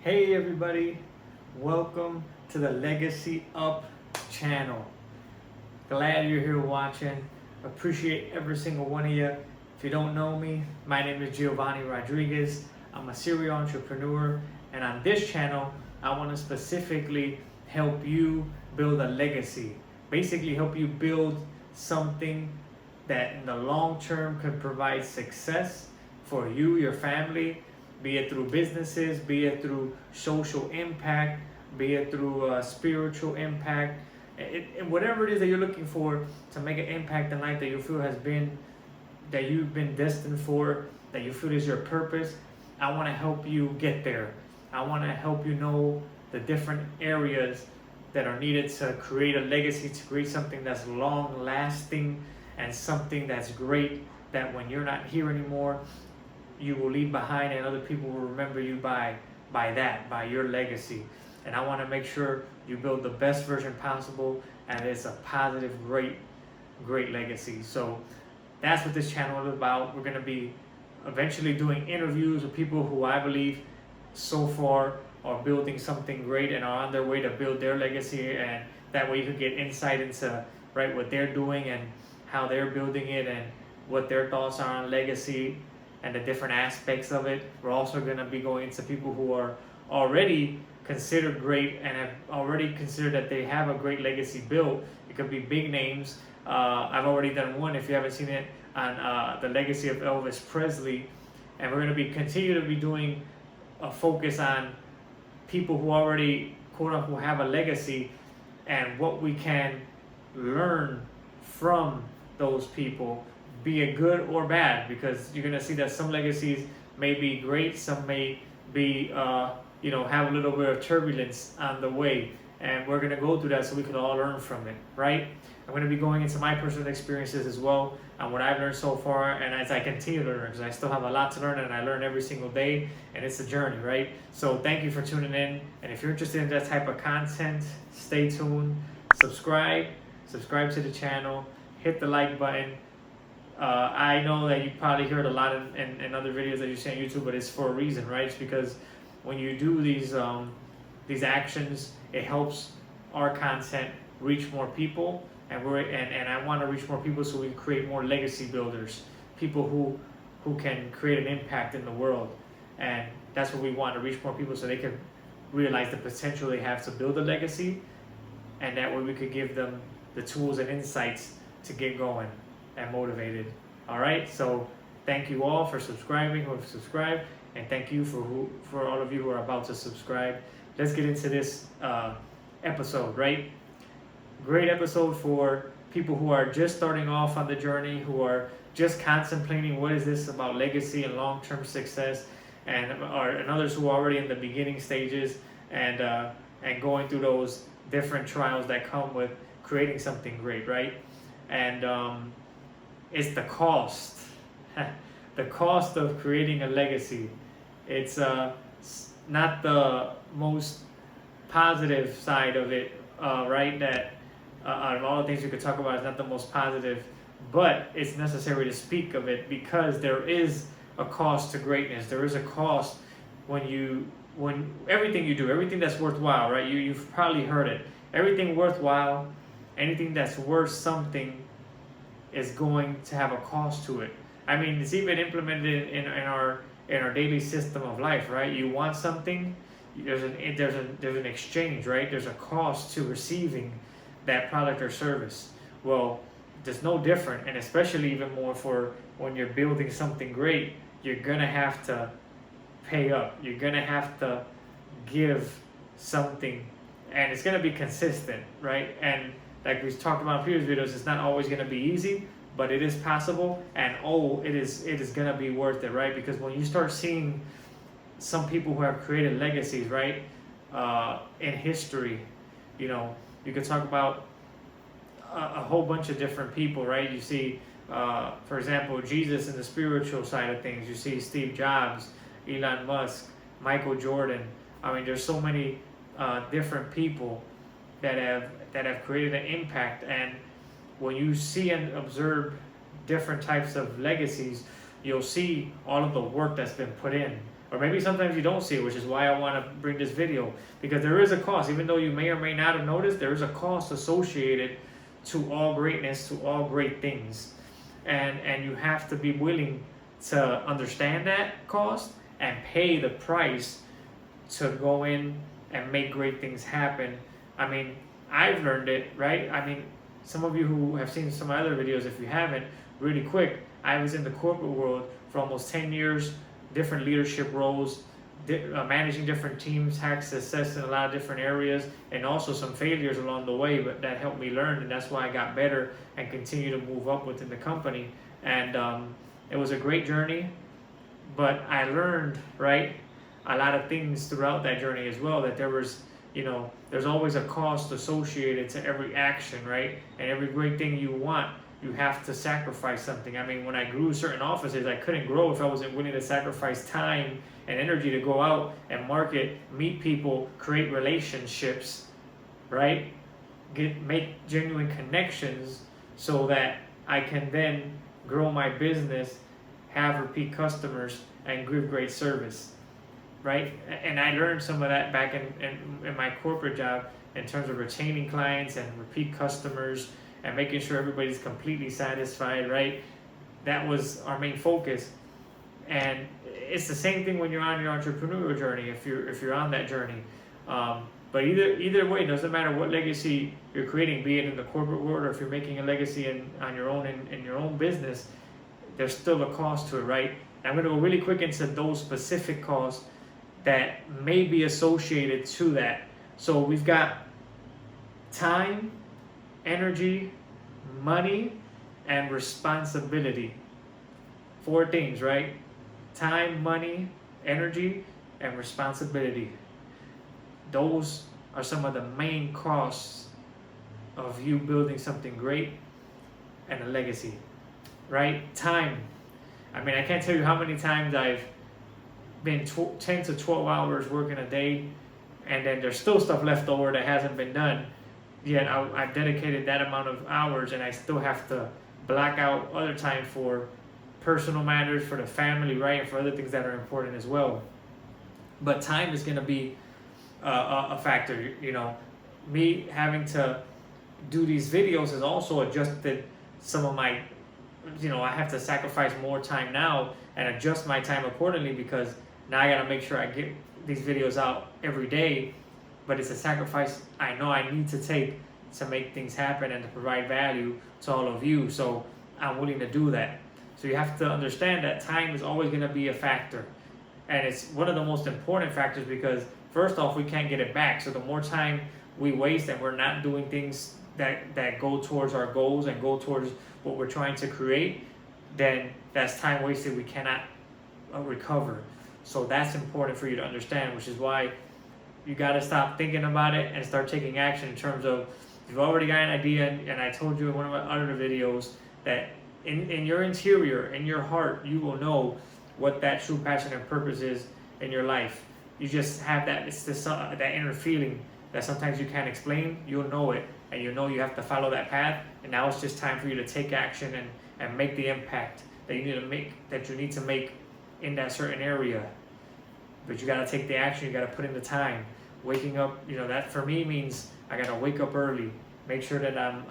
Hey everybody, welcome to the Legacy Up channel. Glad you're here watching. Appreciate every single one of you. If you don't know me, my name is Giovanni Rodriguez. I'm a serial entrepreneur, and on this channel, I want to specifically help you build a legacy. Basically help you build something that in the long term could provide success for you, your family, be it through businesses, be it through social impact, be it through spiritual impact, whatever it is that you're looking for to make an impact in life that you feel that you've been destined for, that you feel is your purpose. I want to help you get there. I want to help you know the different areas that are needed to create a legacy, to create something that's long lasting and something that's great, that when you're not here anymore, you will leave behind and other people will remember you by your legacy. And I want to make sure you build the best version possible, and it's a positive, great legacy. So that's what this channel is about. We're going to be eventually doing interviews with people who I believe so far are building something great and are on their way to build their legacy, and that way you can get insight into what they're doing and how they're building it and what their thoughts are on legacy and the different aspects of it. We're also going to be going into people who are already considered great and have already considered that they have a great legacy built. It could be big names. I've already done one, if you haven't seen it, on the legacy of Elvis Presley. And we're going to be continue to be doing a focus on people who already, quote unquote, have a legacy and what we can learn from those people, be it good or bad, because you're going to see that some legacies may be great, some may be have a little bit of turbulence on the way, and we're going to go through that so we can all learn from it, right? I'm going to be going into my personal experiences as well and what I've learned so far, and as I continue to learn, because I still have a lot to learn and I learn every single day, and it's a journey, right? So thank you for tuning in, and if you're interested in that type of content, stay tuned, subscribe to the channel, hit the like button. I know that you probably heard a lot in other videos that you see on YouTube, but it's for a reason, right? It's because when you do these actions, it helps our content reach more people, and I want to reach more people so we can create more legacy builders, people who can create an impact in the world, and that's what we want, to reach more people so they can realize the potential they have to build a legacy, and that way we could give them the tools and insights to get going and motivated. All right, so thank you all for subscribing, who have subscribed, and thank you for all of you who are about to subscribe. Let's get into this episode, right? Great episode for people who are just starting off on the journey, who are just contemplating what is this about legacy and long-term success, and others who are already in the beginning stages and going through those different trials that come with creating something great, right? And it's the cost. The cost of creating a legacy. It's not the most positive side of it, right? That out of all the things you could talk about, it's not the most positive, but it's necessary to speak of it because there is a cost to greatness. There is a cost when everything you do, everything that's worthwhile, right? You've probably heard it. Everything worthwhile, anything that's worth something, is going to have a cost to it. I mean, it's even implemented in our daily system of life, right? You want something, there's an exchange, right? There's a cost to receiving that product or service. Well, there's no different, and especially even more for when you're building something great, you're gonna have to pay up. You're gonna have to give something, and it's gonna be consistent, right? And like we talked about in previous videos, it's not always going to be easy, but it is possible, and it is going to be worth it, right? Because when you start seeing some people who have created legacies, right, in history, you could talk about a whole bunch of different people, right? You see, for example, Jesus in the spiritual side of things. You see Steve Jobs, Elon Musk, Michael Jordan. I mean, there's so many different people that have created an impact, and when you see and observe different types of legacies, you'll see all of the work that's been put in. Or maybe sometimes you don't see it, which is why I want to bring this video. Because there is a cost, even though you may or may not have noticed, there is a cost associated to all greatness, to all great things. And you have to be willing to understand that cost and pay the price to go in and make great things happen. I mean, I've learned it, right? I mean, some of you who have seen some other videos, if you haven't, really quick, I was in the corporate world for almost 10 years, different leadership roles, managing different teams, had success in a lot of different areas, and also some failures along the way, but that helped me learn, and that's why I got better and continue to move up within the company. And it was a great journey, but I learned, right, a lot of things throughout that journey as well, that there was, you know, there's always a cost associated to every action, right? And every great thing you want, you have to sacrifice something. I mean, when I grew certain offices, I couldn't grow if I wasn't willing to sacrifice time and energy to go out and market, meet people, create relationships, right? Make genuine connections so that I can then grow my business, have repeat customers, and give great service, right? And I learned some of that back in my corporate job in terms of retaining clients and repeat customers and making sure everybody's completely satisfied, right? That was our main focus. And it's the same thing when you're on your entrepreneurial journey, if you're on that journey. But either way, it doesn't matter what legacy you're creating, be it in the corporate world or if you're making a legacy on your own in your own business, there's still a cost to it, right? And I'm going to go really quick into those specific costs that may be associated to that. So we've got time, energy, money, and responsibility. 4 things, right? Time, money, energy, and responsibility. Those are some of the main costs of you building something great and a legacy, right? Time. I mean, I can't tell you how many times I've been 10 to 12 hours working a day, and then there's still stuff left over that hasn't been done. Yet I've dedicated that amount of hours, and I still have to block out other time for personal matters, for the family, right, and for other things that are important as well. But time is going to be a factor. You know, me having to do these videos has also adjusted some of my, you know, I have to sacrifice more time now and adjust my time accordingly, because now I got to make sure I get these videos out every day. But it's a sacrifice I know I need to take to make things happen and to provide value to all of you. So I'm willing to do that. So you have to understand that time is always going to be a factor. And it's one of the most important factors, because first off, we can't get it back. So the more time we waste and we're not doing things that go towards our goals and go towards what we're trying to create, then that's time wasted we cannot recover. So that's important for you to understand, which is why you got to stop thinking about it and start taking action in terms of, you've already got an idea, and I told you in one of my other videos that in your interior, in your heart, you will know what that true passion and purpose is in your life. You just have that, it's this, that inner feeling that sometimes you can't explain. You'll know it, and you know you have to follow that path, and now it's just time for you to take action and make the impact that you need to make in that certain area. But you got to take the action, you got to put in the time. Waking up, you know, that for me means I got to wake up early, make sure that I'm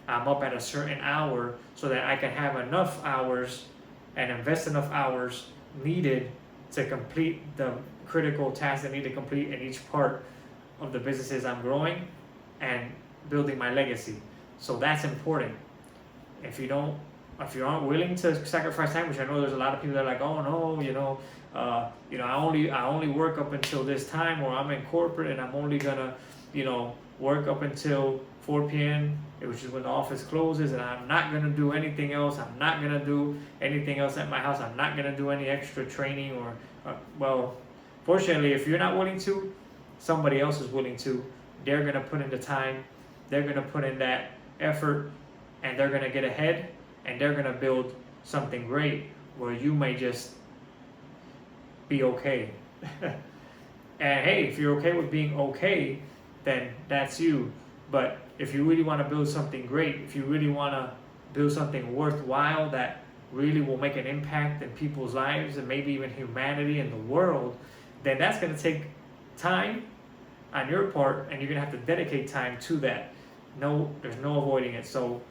up at a certain hour so that I can have enough hours and invest enough hours needed to complete the critical tasks I need to complete in each part of the businesses I'm growing and building my legacy. So that's important. If you aren't willing to sacrifice time, which I know there's a lot of people that are like, oh no, I only work up until this time, or I'm in corporate and I'm only gonna, work up until 4 p.m., which is when the office closes, and I'm not gonna do anything else. I'm not gonna do anything else at my house. I'm not gonna do any extra training well, fortunately, if you're not willing to, somebody else is willing to. They're gonna put in the time, they're gonna put in that effort, and they're gonna get ahead, and they're gonna build something great where you may just be okay. And hey, if you're okay with being okay, then that's you. But if you really want to build something great, if you really want to build something worthwhile that really will make an impact in people's lives and maybe even humanity and the world, then that's going to take time on your part, and you're going to have to dedicate time to that. No, there's no avoiding it. So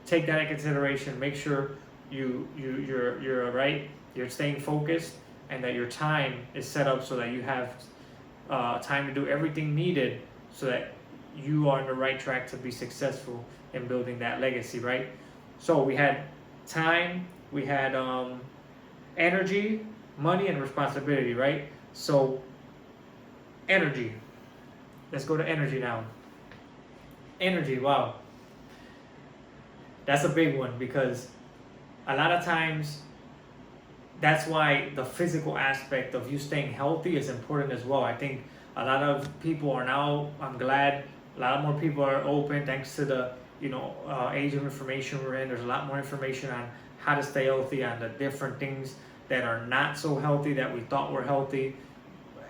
take that into consideration. Make sure you're right. You're staying focused, and that your time is set up so that you have time to do everything needed so that you are on the right track to be successful in building that legacy, right? So we had time, we had energy, money, and responsibility, right? So energy. Let's go to energy now. Energy, wow. That's a big one, because a lot of times that's why the physical aspect of you staying healthy is important as well. I think a lot of people are now, I'm glad a lot more people are open thanks to the age of information we're in. There's a lot more information on how to stay healthy, on the different things that are not so healthy that we thought were healthy,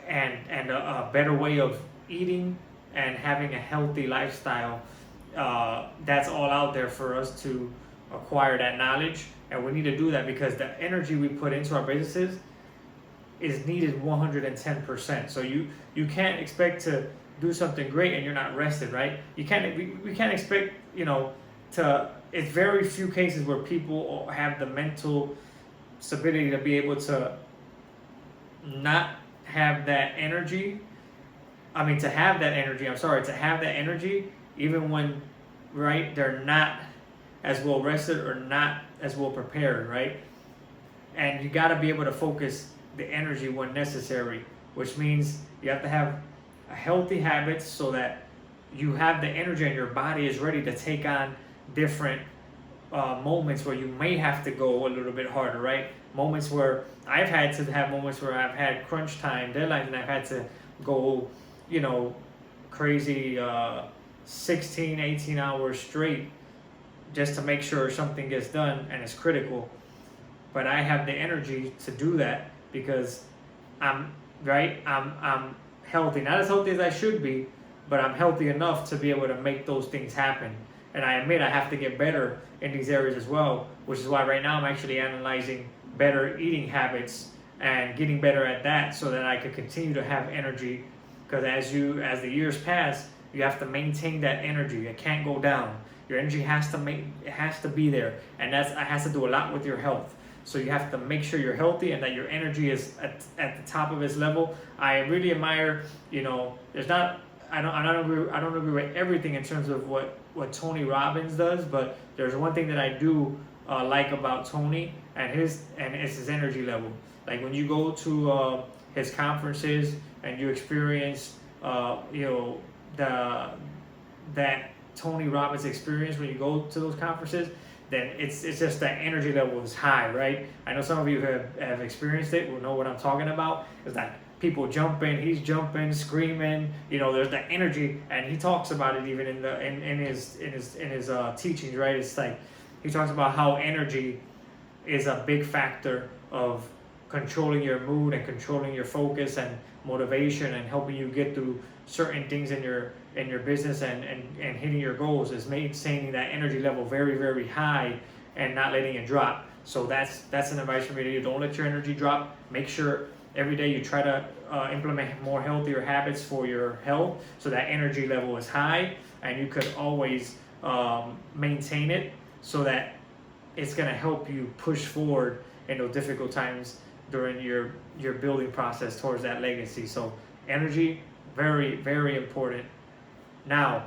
and a better way of eating and having a healthy lifestyle. That's all out there for us to acquire that knowledge, and we need to do that because the energy we put into our businesses is needed 110%. So you can't expect to do something great and you're not rested, right? We can't expect to. It's very few cases where people have the mental stability to be able to not have that energy. To have that energy. To have that energy even when, right, they're not as well rested or not as well prepared, right? And you got to be able to focus the energy when necessary, which means you have to have a healthy habits so that you have the energy and your body is ready to take on different moments where you may have to go a little bit harder, right? Moments where I've had to have moments where I've had crunch time deadlines and I've had to go, crazy 16, 18 hours straight just to make sure something gets done and it's critical. But I have the energy to do that because I'm healthy. Not as healthy as I should be, but I'm healthy enough to be able to make those things happen. And I admit I have to get better in these areas as well, which is why right now I'm actually analyzing better eating habits and getting better at that so that I could continue to have energy. Because as the years pass, you have to maintain that energy. It can't go down. Your energy has to be there, and it has to do a lot with your health. So you have to make sure you're healthy and that your energy is at the top of its level. I really admire, I don't agree with everything in terms of what Tony Robbins does, but there's one thing that I do like about Tony, and it's his energy level. Like when you go to his conferences and you experience that Tony Robbins experience when you go to those conferences, then it's just that energy level is high, right? I know some of you have experienced it, will know what I'm talking about. It's that people jumping, he's jumping, screaming, there's that energy, and he talks about it even in his teachings, right? It's like he talks about how energy is a big factor of controlling your mood and controlling your focus and motivation and helping you get through certain things in your business and hitting your goals, is maintaining that energy level very, very high and not letting it drop. So that's an advice from me to you. Don't let your energy drop. Make sure every day you try to implement more healthier habits for your health so that energy level is high and you could always maintain it so that it's going to help you push forward in those difficult times during your building process towards that legacy. So energy, very, very important. Now,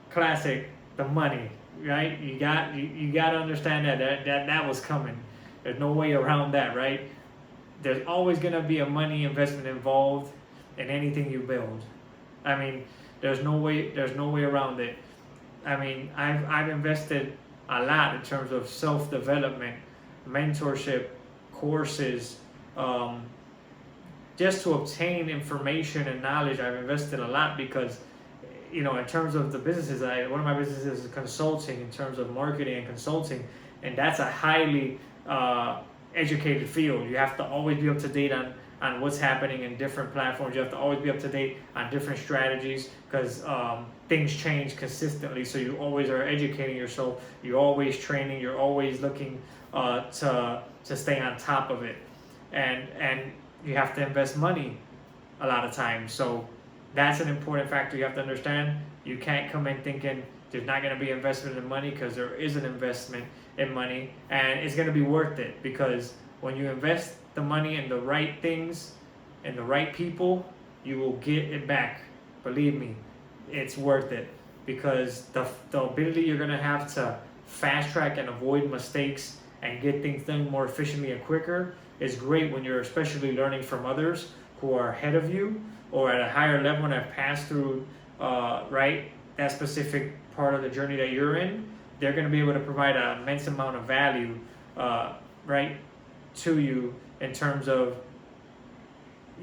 classic, the money, right? You got to understand that was coming. There's no way around that, right? There's always going to be a money investment involved in anything you build. There's no way around it. I've invested a lot in terms of self-development, mentorship, courses, just to obtain information and knowledge. I've invested a lot because, in terms of the businesses, one of my businesses is consulting in terms of marketing and consulting, and that's a highly educated field. You have to always be up to date on on what's happening in different platforms. You have to always be up to date on different strategies because things change consistently. So you always are educating yourself. You're always training. You're always looking to stay on top of it, and you have to invest money a lot of times. So that's an important factor you have to understand. You can't come in thinking there's not going to be investment in money, because there is an investment in money, and it's going to be worth it, because when you invest the money in the right things and the right people, you will get it back. Believe me, it's worth it, because the ability you're going to have to fast track and avoid mistakes and get things done more efficiently and quicker is great when you're especially learning from others who are ahead of you or at a higher level and have passed through right, that specific part of the journey that you're in. They're going to be able to provide an immense amount of value right, to you in terms of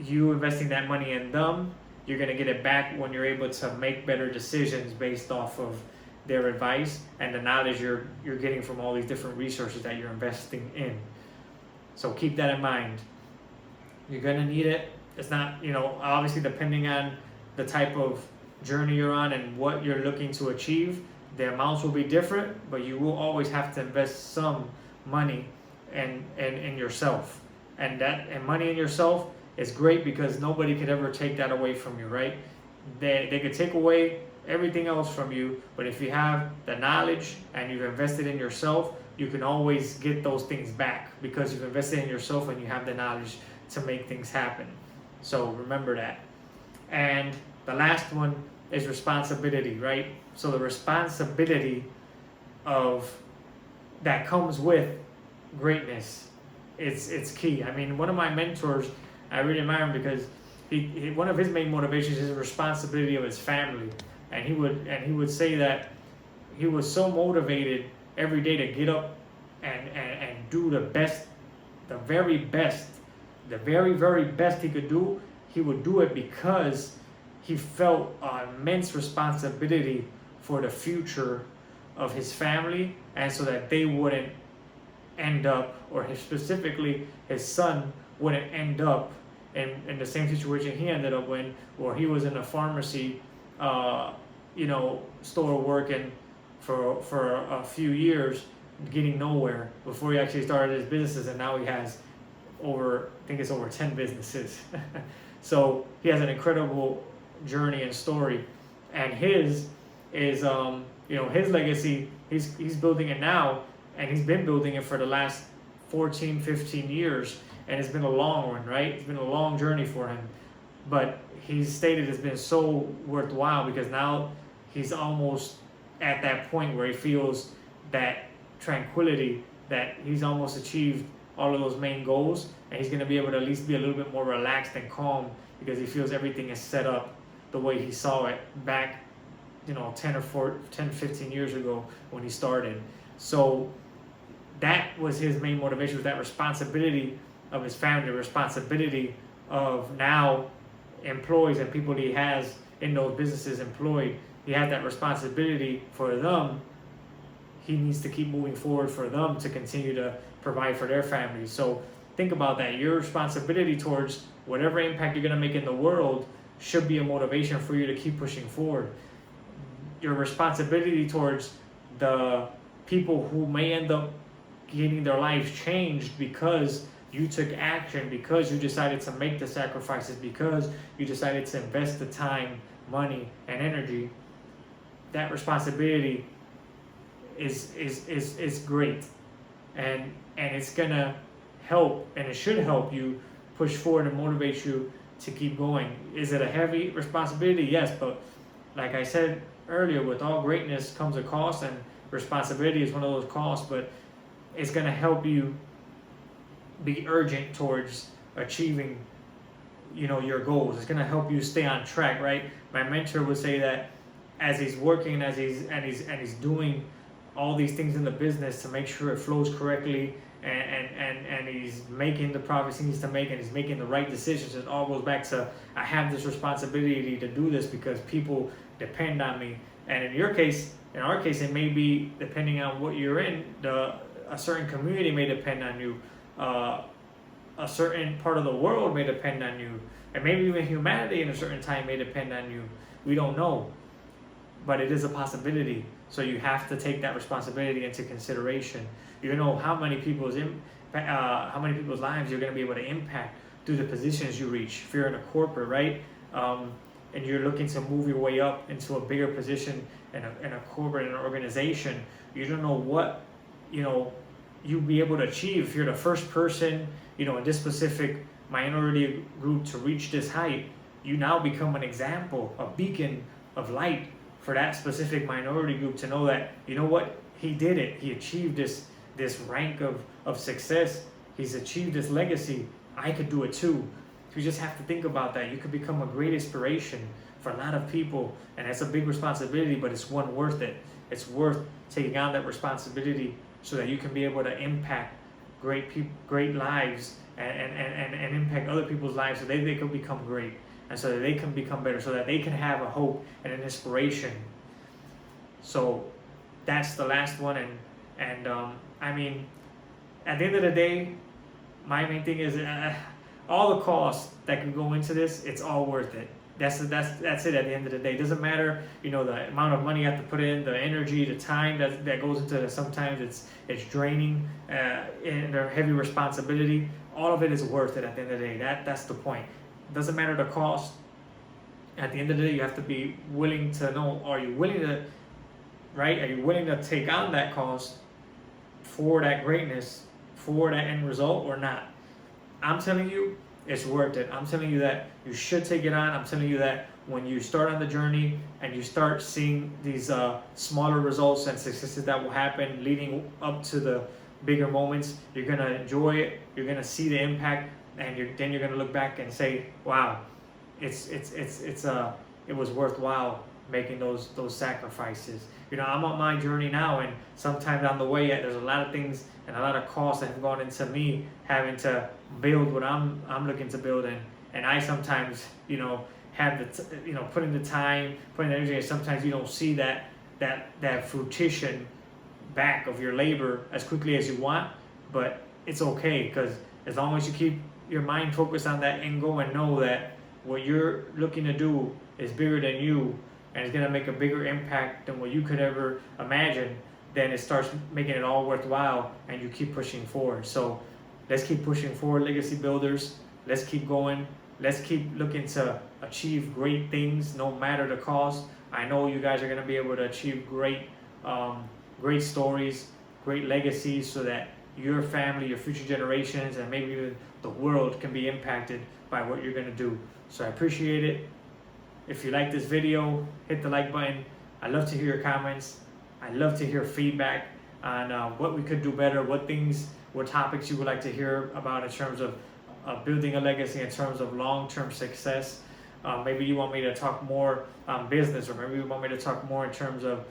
you investing that money in them. You're going to get it back when you're able to make better decisions based off of their advice and the knowledge you're getting from all these different resources that you're investing in. So keep that in mind. You're going to need it. It's not, obviously depending on the type of journey you're on and what you're looking to achieve, the amounts will be different, but you will always have to invest some money in yourself. And money in yourself is great because nobody could ever take that away from you, right? They could take away everything else from you, but if you have the knowledge and you've invested in yourself, you can always get those things back because you've invested in yourself and you have the knowledge to make things happen. So remember that. And the last one is responsibility, right? So the responsibility of that comes with greatness, it's key. I mean, one of my mentors, I really admire him because he one of his main motivations is the responsibility of his family, and he would say that he was so motivated every day to get up and do the best, the very best, the very, very best he could do. He would do it because he felt an immense responsibility for the future of his family, and so that they wouldn't end up, or specifically his son wouldn't end up in the same situation he ended up in, where he was in a pharmacy store working for a few years, getting nowhere before he actually started his businesses, and now he has over 10 businesses. So he has an incredible journey and story, and his is his legacy, he's building it now, and he's been building it for the last 14-15 years, and it's been a long one, right? It's been a long journey for him, but he's stated it's been so worthwhile because now he's almost at that point where he feels that tranquility, that he's almost achieved all of those main goals, and he's going to be able to at least be a little bit more relaxed and calm because he feels everything is set up the way he saw it back 10-15 years ago when he started. So that was his main motivation, was that responsibility of his family, the responsibility of now employees and people he has in those businesses employed. He had that responsibility for them. He needs to keep moving forward for them to continue to provide for their families. So think about that. Your responsibility towards whatever impact you're going to make in the world should be a motivation for you to keep pushing forward. Your responsibility towards the people who may end up getting their lives changed because you took action, because you decided to make the sacrifices, because you decided to invest the time, money, and energy. That responsibility is great, and it's gonna help, and it should help you push forward and motivate you to keep going. Is it a heavy responsibility? Yes, but like I said earlier, with all greatness comes a cost, and responsibility is one of those costs, but it's going to help you be urgent towards achieving your goals. It's going to help you stay on track, right? My mentor would say that as he's working, as he's doing all these things in the business to make sure it flows correctly, and he's making the profits he needs to make, and he's making the right decisions. It all goes back to, I have this responsibility to do this because people depend on me. And in our case, it may be, depending on what you're in, a certain community may depend on you. A certain part of the world may depend on you, and maybe even humanity in a certain time may depend on you. We don't know, but it is a possibility. So you have to take that responsibility into consideration. You know how many people's lives you're going to be able to impact through the positions you reach. If you're in a corporate, right, and you're looking to move your way up into a bigger position in a corporate, in an organization, you don't know what, you'll be able to achieve. If you're the first person, in this specific minority group to reach this height, you now become an example, a beacon of light for that specific minority group to know that, what, he did it. He achieved this rank of success. He's achieved this legacy. I could do it too. You just have to think about that. You could become a great inspiration for a lot of people, and that's a big responsibility, but it's one worth it. It's worth taking on that responsibility so that you can be able to impact great lives and impact other people's lives so they can become great, and so that they can become better, so that they can have a hope and an inspiration. So that's the last one. And I mean, at the end of the day, my main thing is all the costs that can go into this, it's all worth it. That's it at the end of the day. It doesn't matter, the amount of money you have to put in, the energy, the time that goes into it. Sometimes it's draining and a heavy responsibility. All of it is worth it at the end of the day. That's the point. It doesn't matter the cost. At the end of the day, you have to be willing to know, are you willing to take on that cost for that greatness, for that end result, or not? I'm telling you, it's worth it. I'm telling you that you should take it on. I'm telling you that when you start on the journey and you start seeing these smaller results and successes that will happen leading up to the bigger moments, you're going to enjoy it. You're going to see the impact, and then you're going to look back and say, wow, it was worthwhile making those sacrifices. I'm on my journey now, and sometimes on the way, there's a lot of things and a lot of costs that have gone into me having to build what I'm looking to build, and I sometimes have put in the time, put in the energy, and sometimes you don't see that fruition back of your labor as quickly as you want, but it's okay, because as long as you keep your mind focused on that end goal and know that what you're looking to do is bigger than you and it's going to make a bigger impact than what you could ever imagine, then it starts making it all worthwhile, and you keep pushing forward. So let's keep pushing forward, legacy builders. Let's keep going. Let's keep looking to achieve great things no matter the cost. I know you guys are going to be able to achieve great stories, great legacies, so that your family, your future generations, and maybe even the world can be impacted by what you're going to do. So I appreciate it. If you like this video, hit the like button. I love to hear your comments. I love to hear feedback on what we could do better, what topics you would like to hear about in terms of building a legacy, in terms of long-term success. Maybe you want me to talk more business, or maybe you want me to talk more in terms of,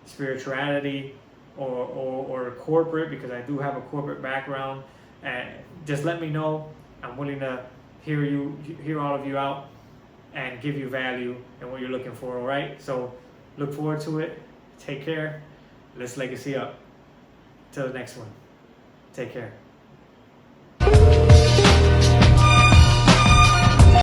spirituality or corporate, because I do have a corporate background. And just let me know. I'm willing to hear all of you out and give you value and what you're looking for, all right? So look forward to it. Take care. Let's legacy up. Till the next one. Take care.